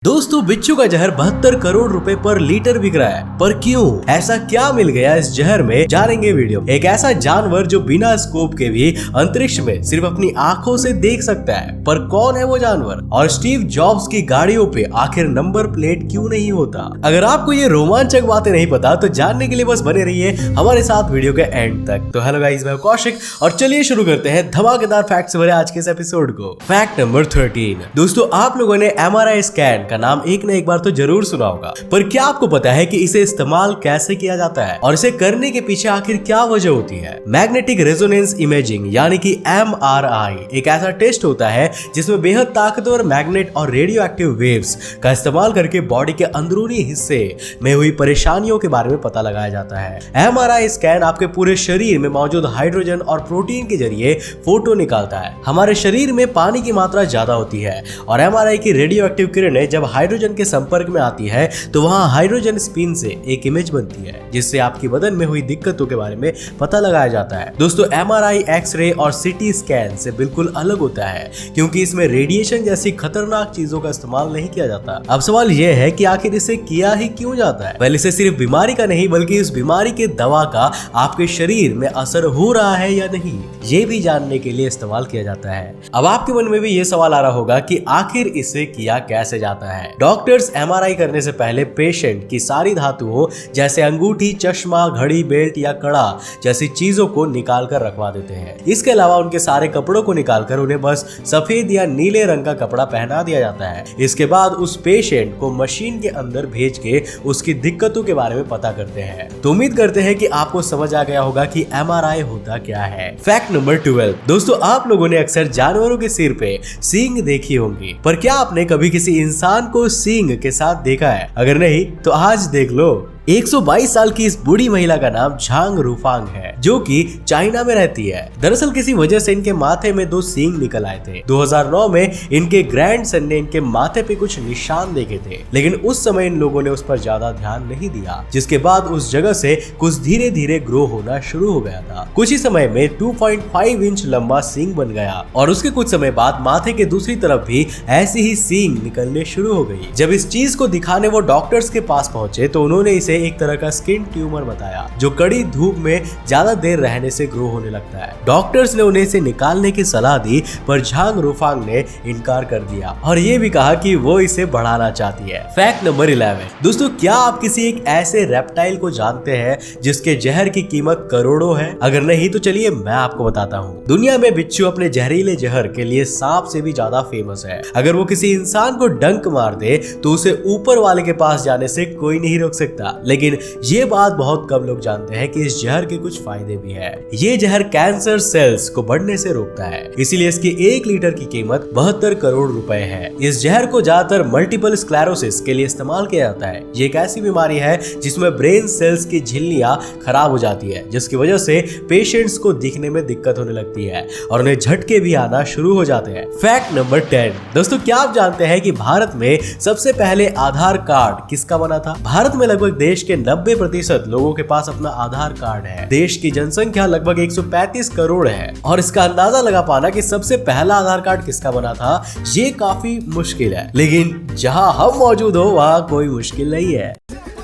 दोस्तों बिच्छू का जहर 72 करोड़ रुपए पर लीटर बिक रहा है, पर क्यों? ऐसा क्या मिल गया इस जहर में, जानेंगे वीडियो। एक ऐसा जानवर जो बिना स्कोप के भी अंतरिक्ष में सिर्फ अपनी आंखों से देख सकता है, पर कौन है वो जानवर? और स्टीव जॉब्स की गाड़ियों पे आखिर नंबर प्लेट क्यों नहीं होता? अगर आपको ये रोमांचक बातें नहीं पता तो जानने के लिए बस बने रहिए हमारे साथ वीडियो के एंड तक। तो हेलो गाइस, मैं कौशिक और चलिए शुरू करते हैं धमाकेदार फैक्ट से भरे आज के इस एपिसोड को। Fact number 13। दोस्तों आप लोगों ने MRI स्कैन का नाम एक न एक बार तो जरूर सुना होगा, पर क्या आपको पता है कि इसे इस्तेमाल कैसे किया जाता है और इसे करने के पीछे आखिर क्या वजह होती है? मैग्नेटिक रेजोनेंस इमेजिंग यानी कि MRI एक ऐसा टेस्ट होता है जिसमें बेहद ताकतवर मैग्नेट और रेडियो एक्टिव वेव्स का इस्तेमाल करके बॉडी के अंदरूनी हिस्से में हुई परेशानियों के बारे में पता लगाया जाता है। MRI स्कैन आपके पूरे शरीर में मौजूद हाइड्रोजन और प्रोटीन के जरिए फोटो निकालता है। हमारे शरीर में पानी की मात्रा ज्यादा होती है और MRI की रेडियो एक्टिव किरणें जब हाइड्रोजन के संपर्क में आती है तो वहां हाइड्रोजन स्पिन से एक इमेज बनती है जिससे आपकी बदन में हुई दिक्कतों के बारे में पता लगाया जाता है। दोस्तों MRI, एक्सरे और CT स्कैन से बिल्कुल अलग होता है क्योंकि इसमें रेडिएशन जैसी खतरनाक चीजों का इस्तेमाल नहीं किया जाता। अब सवाल यह है कि आखिर इसे किया ही क्यों जाता है? वेल, इसे सिर्फ बीमारी का नहीं बल्कि उस बीमारी के दवा का आपके शरीर में असर हो रहा है या नहीं, ये भी जानने के लिए इस्तेमाल किया जाता है। अब आपके मन में भी ये सवाल आ रहा होगा कि आखिर इसे किया कैसे जाता है? डॉक्टर्स MRI करने से पहले पेशेंट की सारी धातुओं जैसे अंगूठी, चश्मा, घड़ी, बेल्ट या कड़ा जैसी चीजों को निकाल कर रखवा देते हैं। इसके अलावा उनके सारे कपड़ों को निकालकर उन्हें बस सफेद या नीले रंग का कपड़ा पहना दिया जाता है। इसके बाद उस पेशेंट को मशीन के अंदर भेज के उसकी दिक्कतों के बारे में पता करते हैं। तो उम्मीद करते हैं कि आपको समझ आ गया होगा कि MRI होता क्या है। Fact number 12। दोस्तों आप लोगों ने अक्सर जानवरों के सिर पे सींग देखी होंगी, पर क्या आपने कभी किसी इंसान को सींग के साथ देखा है? अगर नहीं तो आज देख लो। 122 साल की इस बूढ़ी महिला का नाम झांग रूफांग है, जो कि चाइना में रहती है। दरअसल किसी वजह से इनके माथे में 2 सींग निकल आए थे। 2009 में इनके ग्रैंडसन ने इनके माथे पे कुछ निशान देखे थे, लेकिन उस समय इन लोगों ने उस पर ज्यादा ध्यान नहीं दिया, जिसके बाद उस जगह से कुछ धीरे धीरे ग्रो होना शुरू हो गया था। कुछ ही समय में 2.5 इंच लंबा सींग बन गया और उसके कुछ समय बाद माथे के दूसरी तरफ भी ऐसी ही सींग निकलने शुरू हो गई। जब इस चीज को दिखाने वो डॉक्टर्स के पास पहुंचे तो उन्होंने इसे एक तरह का स्किन ट्यूमर बताया, जो कड़ी धूप में ज्यादा देर रहने से ग्रो होने लगता है। डॉक्टर्स ने उन्हें इसे निकालने की सलाह दी, पर झांग रूफांग ने इनकार कर दिया और ये भी कहा कि वो इसे बढ़ाना चाहती है। Fact number 11। दोस्तों क्या आप किसी एक ऐसे रेप्टाइल को जानते हैं जिसके जहर की कीमत करोड़ों है? अगर नहीं तो चलिए मैं आपको बताता हूँ। दुनिया में बिच्छू अपने जहरीले जहर के लिए सांप से भी ज्यादा फेमस है। अगर वो किसी इंसान को डंक मार दे तो उसे ऊपर वाले के पास जाने से कोई नहीं रोक सकता, लेकिन ये बात बहुत कम लोग जानते हैं कि इस जहर के कुछ फायदे भी है। ये जहर कैंसर सेल्स को बढ़ने से रोकता है, इसीलिए इसकी 1 लीटर की कीमत 72 करोड़ रुपए है। इस जहर को ज्यादातर मल्टीपल स्क्लेरोसिस के लिए इस्तेमाल किया जाता है। ये एक ऐसी बीमारी है जिसमें ब्रेन सेल्स की झिल्लियां खराब हो जाती है, जिसकी वजह से पेशेंट्स को दिखने में दिक्कत होने लगती है और उन्हें झटके भी आना शुरू हो जाते हैं। Fact number 10। दोस्तों क्या आप जानते हैं कि भारत में सबसे पहले आधार कार्ड किसका बना था? भारत में लगभग देश के 90% लोगों के पास अपना आधार कार्ड है। देश की जनसंख्या लगभग 135 करोड़ है और इसका अंदाजा लगा पाना कि सबसे पहला आधार कार्ड किसका बना था, ये काफी मुश्किल है, लेकिन जहां हम मौजूद हो वहां कोई मुश्किल नहीं है।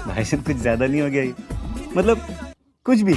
भाई साहब कुछ ज्यादा नहीं हो गया ये? मतलब कुछ भी।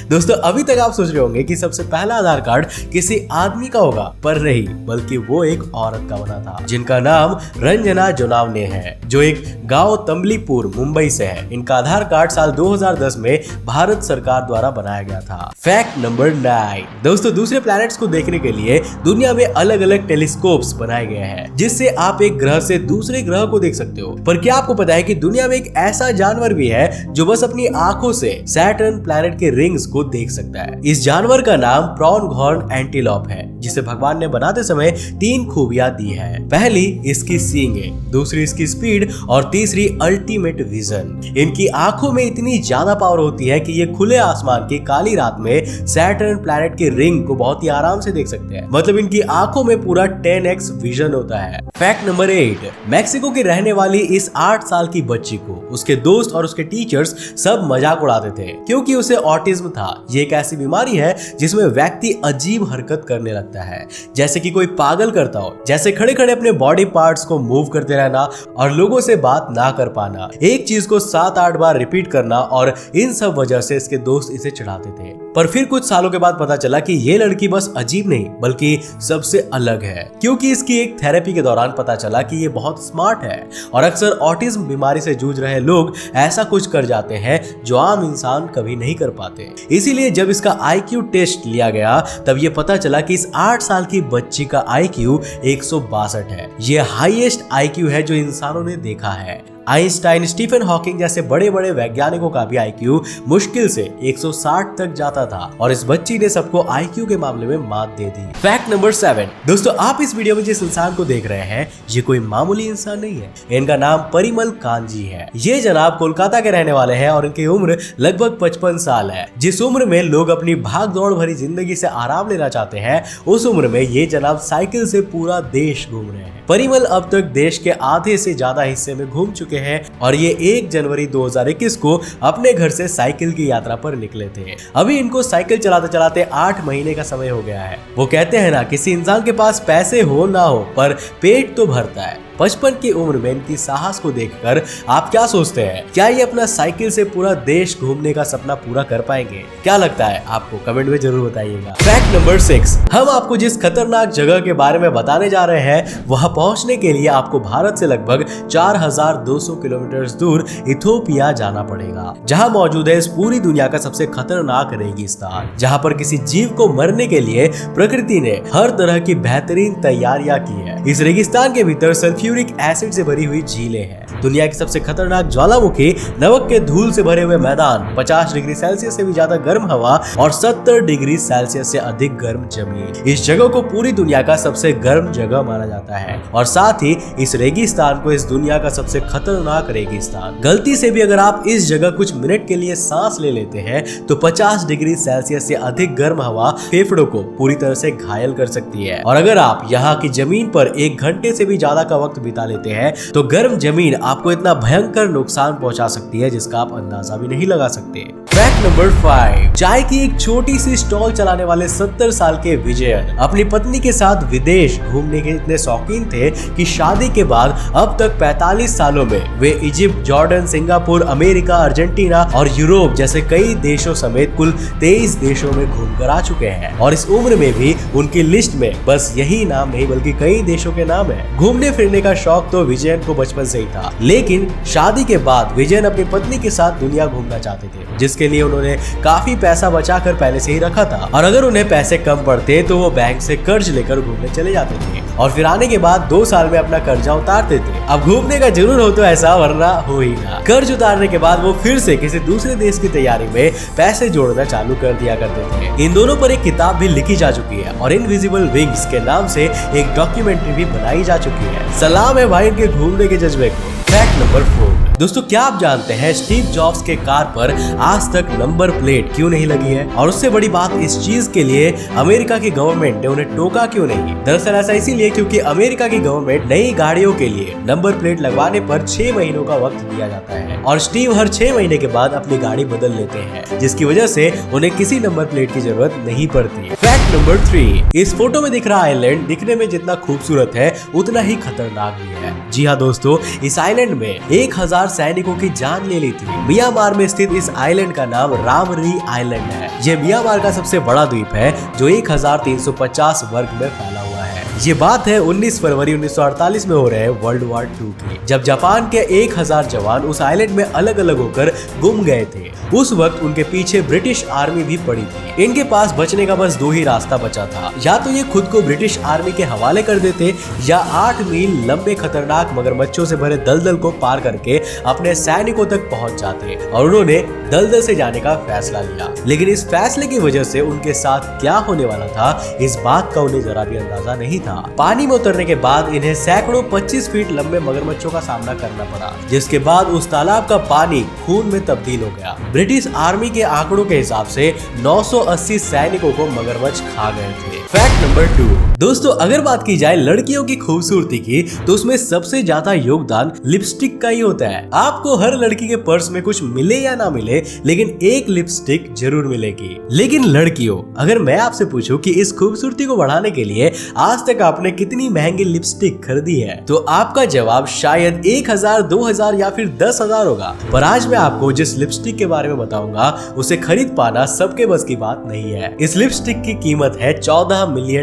दोस्तों अभी तक आप सोच रहे होंगे कि सबसे पहला आधार कार्ड किसी आदमी का होगा, पर नहीं, बल्कि वो एक औरत का बना था जिनका नाम रंजना जोनावने है, जो एक गांव तंबलीपुर मुंबई से है। इनका आधार कार्ड साल 2010 में भारत सरकार द्वारा बनाया गया था। Fact number 9। दोस्तों दूसरे प्लैनेट्स को देखने के लिए दुनिया में अलग अलग टेलीस्कोप्स बनाए गए हैं, जिससे आप एक ग्रह से दूसरे ग्रह को देख सकते हो। पर क्या आपको पता है कि दुनिया में एक ऐसा जानवर भी है जो बस अपनी आंखों से सैटर्न प्लैनेट के रिंग्स को देख सकता है? इस जानवर का नाम प्रोनहॉर्न एंटीलोप है, जिसे भगवान ने बनाते समय 3 खूबियां दी है। पहली इसकी सींगें, दूसरी इसकी स्पीड और तीसरी अल्टीमेट विजन। इनकी आंखों में इतनी ज्यादा पावर होती है कि ये खुले आसमान की काली रात में सैटर्न प्लैनेट के रिंग को बहुत ही आराम से देख सकते हैं। मतलब इनकी आंखों में पूरा 10x विजन होता है। Fact number 8। मैक्सिको की रहने वाली इस 8 साल की बच्ची को उसके दोस्त और उसके टीचर्स सब मजाक उड़ाते थे क्योंकि उसे ऑटिज्म था ये एक ऐसी बीमारी है जिसमें व्यक्ति अजीब हरकत करने लगता है, जैसे कि कोई पागल करता हो, जैसे खड़े खड़े अपने बॉडी पार्ट्स को मूव करते रहना और लोगों से बात ना कर पाना, एक चीज को 7-8 बार रिपीट करना, और इन सब वजह से इसके दोस्त इसे चिढ़ाते थे। पर फिर कुछ सालों के बाद पता चला कि ये लड़की बस अजीब नहीं बल्कि सबसे अलग है, क्योंकि इसकी एक थेरेपी के दौरान पता चला कि ये बहुत स्मार्ट है और अक्सर ऑटिज्म बीमारी से जूझ रहे लोग ऐसा कुछ कर जाते हैं जो आम इंसान कभी नहीं कर पाते। इसीलिए जब इसका IQ टेस्ट लिया गया तब ये पता चला कि इस 8 साल की बच्ची का IQ 162 है। ये हाईएस्ट IQ है जो इंसानों ने देखा है। आइंस्टाइन, स्टीफन हॉकिंग जैसे बड़े बड़े वैज्ञानिकों का भी IQ मुश्किल से 160 तक जाता था और इस बच्ची ने सबको IQ के मामले में मात दे दी। Fact number 7। दोस्तों, आप इस वीडियो में जिस इंसान को देख रहे हैं ये कोई मामूली इंसान नहीं है। इनका नाम परिमल कांजी है। ये जनाब कोलकाता के रहने वाले हैं और इनकी उम्र लगभग 55 साल है। जिस उम्र में लोग अपनी भाग दौड़ भरी जिंदगी से आराम लेना चाहते हैं, उस उम्र में ये जनाब साइकिल से पूरा देश घूम रहे हैं। परिमल अब तक देश के आधे से ज्यादा हिस्से में घूम चुके हैं और ये 1 जनवरी 2021 को अपने घर से साइकिल की यात्रा पर निकले थे। अभी इनको साइकिल चलाते चलाते 8 महीने का समय हो गया है। वो कहते हैं ना, किसी इंसान के पास पैसे हो ना हो पर पेट तो भरता है। 55 की उम्र में इनकी साहस को देखकर आप क्या सोचते हैं? क्या ये अपना साइकिल से पूरा देश घूमने का सपना पूरा कर पाएंगे? क्या लगता है आपको? कमेंट में जरूर बताइएगा। Fact number 6। हम आपको जिस खतरनाक जगह के बारे में बताने जा रहे हैं वहां पहुंचने के लिए आपको भारत से लगभग 4200 किलोमीटर दूर इथोपिया जाना पड़ेगा, जहां मौजूद है इस पूरी दुनिया का सबसे खतरनाक रेगिस्तान, जहां पर किसी जीव को मरने के लिए प्रकृति ने हर तरह की बेहतरीन तैयारियां की है। इस रेगिस्तान के भीतर सल्फ्यूरिक एसिड से भरी हुई झीलें हैं, दुनिया की सबसे खतरनाक ज्वालामुखी, नमक के धूल से भरे हुए मैदान, 50 डिग्री सेल्सियस से भी ज्यादा गर्म हवा और 70 डिग्री सेल्सियस से अधिक गर्म जमीन। इस जगह को पूरी दुनिया का सबसे गर्म जगह माना जाता है और साथ ही इस रेगिस्तान को इस दुनिया का सबसे खतरनाक रेगिस्तान। गलती से भी अगर आप इस जगह कुछ मिनट के लिए सांस ले लेते हैं तो 50 डिग्री सेल्सियस से अधिक गर्म हवा फेफड़ों को पूरी तरह से घायल कर सकती है। और अगर आप यहाँ की जमीन पर 1 घंटे से भी ज्यादा का वक्त बिता लेते हैं तो गर्म जमीन आपको इतना भयंकर नुकसान पहुंचा सकती है जिसका आप अंदाजा भी नहीं लगा सकते। Fact number 5। चाय की एक छोटी सी स्टॉल चलाने वाले 70 साल के विजयन अपनी पत्नी के साथ विदेश घूमने के इतने शौकीन थे कि शादी के बाद अब तक 45 सालों में वे Egypt, Jordan, Singapore, America, Argentina और यूरोप जैसे कई देशों समेत कुल 23 देशों में घूमकर आ चुके हैं। और इस उम्र में भी उनकी लिस्ट में बस यही नाम नहीं बल्कि कई देशों के नाम है। घूमने फिरने का शौक तो विजयन को बचपन से ही था, लेकिन शादी के बाद विजयन अपनी पत्नी के साथ दुनिया घूमना चाहते थे, जिसके लिए उन्होंने काफी पैसा बचाकर पहले से ही रखा था। और अगर उन्हें पैसे कम पड़ते तो वो बैंक से कर्ज लेकर घूमने चले जाते थे और फिर आने के बाद 2 साल में अपना कर्जा उतारते थे। अब घूमने का जुनून हो तो ऐसा, वरना हो ही ना। कर्ज उतारने के बाद वो फिर से किसी दूसरे देश की तैयारी में पैसे जोड़ना चालू कर दिया करते थे। इन दोनों पर एक किताब भी लिखी जा चुकी है और इनविजिबल विंग्स के नाम से एक डॉक्यूमेंट्री भी बनाई जा चुकी है। सलाम है भाई इनके घूमने के जज्बे को। Fact number 4। दोस्तों, क्या आप जानते हैं स्टीव जॉब्स के कार पर आज तक नंबर प्लेट क्यों नहीं लगी है? और उससे बड़ी बात, इस चीज के लिए अमेरिका की गवर्नमेंट ने उन्हें टोका क्यों नहीं? दरअसल ऐसा इसीलिए क्योंकि अमेरिका की गवर्नमेंट नई गाड़ियों के लिए नंबर प्लेट लगवाने पर 6 महीनों का वक्त दिया जाता है और स्टीव हर 6 महीने के बाद अपनी गाड़ी बदल लेते हैं, जिसकी वजह से उन्हें किसी नंबर प्लेट की जरूरत नहीं पड़ती। Fact number 3। इस फोटो में दिख रहा आइलैंड दिखने में जितना खूबसूरत है उतना ही खतरनाक भी है। जी हाँ दोस्तों, इस आइलैंड में 1000 सैनिकों की जान ले ली थी। म्यांमार में स्थित इस आइलैंड का नाम राम री आइलैंड है। ये म्यांमार का सबसे बड़ा द्वीप है जो 1350 वर्ग में फैला हुआ है। ये बात है 19 फरवरी 1948 में हो रहे वर्ल्ड वॉर 2 की, जब जापान के 1000 जवान उस आइलैंड में अलग अलग होकर गुम गए थे। उस वक्त उनके पीछे ब्रिटिश आर्मी भी पड़ी थी। इनके पास बचने का बस 2 ही रास्ता बचा था, या तो ये खुद को ब्रिटिश आर्मी के हवाले कर देते या 8 मील लंबे खतरनाक मगरमच्छों से भरे दलदल को पार करके अपने सैनिकों तक पहुंच जाते। और उन्होंने दलदल से जाने का फैसला लिया, लेकिन इस फैसले की वजह से उनके साथ क्या होने वाला था इस बात का उन्हें जरा भी अंदाजा नहीं था। पानी में उतरने के बाद इन्हें सैकड़ों 25 फीट लंबे मगरमच्छों का सामना करना पड़ा, जिसके बाद उस तालाब का पानी खून में तब्दील हो गया। ब्रिटिश आर्मी के आंकड़ों के हिसाब से 980 सैनिकों को मगरमच्छ खा गए थे। Fact number 2। दोस्तों अगर बात की जाए लड़कियों की खूबसूरती की तो उसमें सबसे ज्यादा योगदान लिपस्टिक का ही होता है। आपको हर लड़की के पर्स में कुछ मिले या ना मिले लेकिन एक लिपस्टिक जरूर मिलेगी। लेकिन लड़कियों, अगर मैं आपसे पूछूं कि इस खूबसूरती को बढ़ाने के लिए आज तक आपने कितनी महंगी लिपस्टिक खरीदी है, तो आपका जवाब शायद 1000, 2000 या फिर 10,000 होगा। पर आज मैं आपको जिस लिपस्टिक के बारे में बताऊंगा उसे खरीद पाना सबके बस की बात नहीं है। इस लिपस्टिक की कीमत है $14 मिलियन,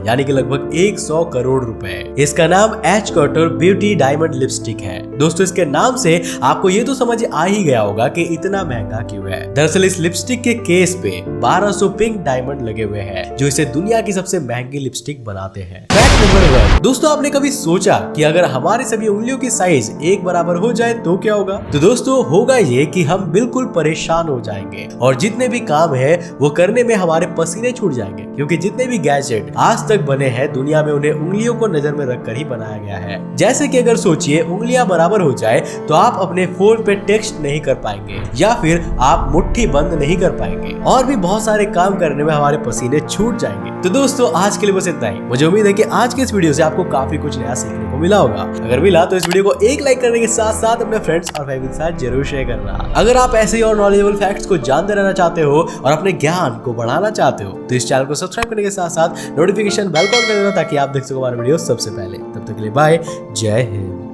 यानी कि लगभग 100 करोड़ रुपए। इसका नाम H couture beauty diamond lipstick है। दोस्तों इसके नाम से आपको ये तो समझ आ ही गया होगा कि इतना महंगा क्यों है। दरअसल इस लिपस्टिक के केस पे 1200 पिंक डायमंड लगे हुए हैं जो इसे दुनिया की सबसे महंगी लिपस्टिक बनाते हैं। Fact number 1। दोस्तों आपने कभी सोचा कि अगर हमारी सभी उंगलियों की साइज एक बराबर हो जाए तो क्या होगा? तो दोस्तों होगा ये कि हम बिल्कुल परेशान हो जाएंगे और जितने भी काम है वो करने में हमारे पसीने छूट जाएंगे, क्योंकि जितने भी गैजेट आज तक बने हैं दुनिया में उन्हें उंगलियों को नजर में रखकर ही बनाया गया है। जैसे कि अगर सोचिए उंगलियां बराबर हो जाए तो आप अपने फोन पे टेक्स्ट नहीं कर पाएंगे या फिर आप मुट्ठी बंद नहीं कर पाएंगे और भी बहुत सारे काम करने में हमारे पसीने छूट जाएंगे। तो दोस्तों आज के लिए बस इतना ही। मुझे उम्मीद है कि आज के इस वीडियो से आपको काफी कुछ नया सीखने को मिला होगा। अगर मिला तो इस वीडियो को एक लाइक करने के साथ साथ अपने फ्रेंड्स और फैमिली के साथ जरूर शेयर करना। अगर आप ऐसे ही और नॉलेजेबल फैक्ट्स को जानते रहना चाहते हो और अपने ज्ञान को बढ़ाना चाहते हो तो इस चैनल को सब्सक्राइब करने के साथ साथ नोटिफिकेशन बेल कॉल कर देना ताकि आप देख सको हमारे वीडियो सबसे पहले। तब तक के लिए बाय, जय हिंद।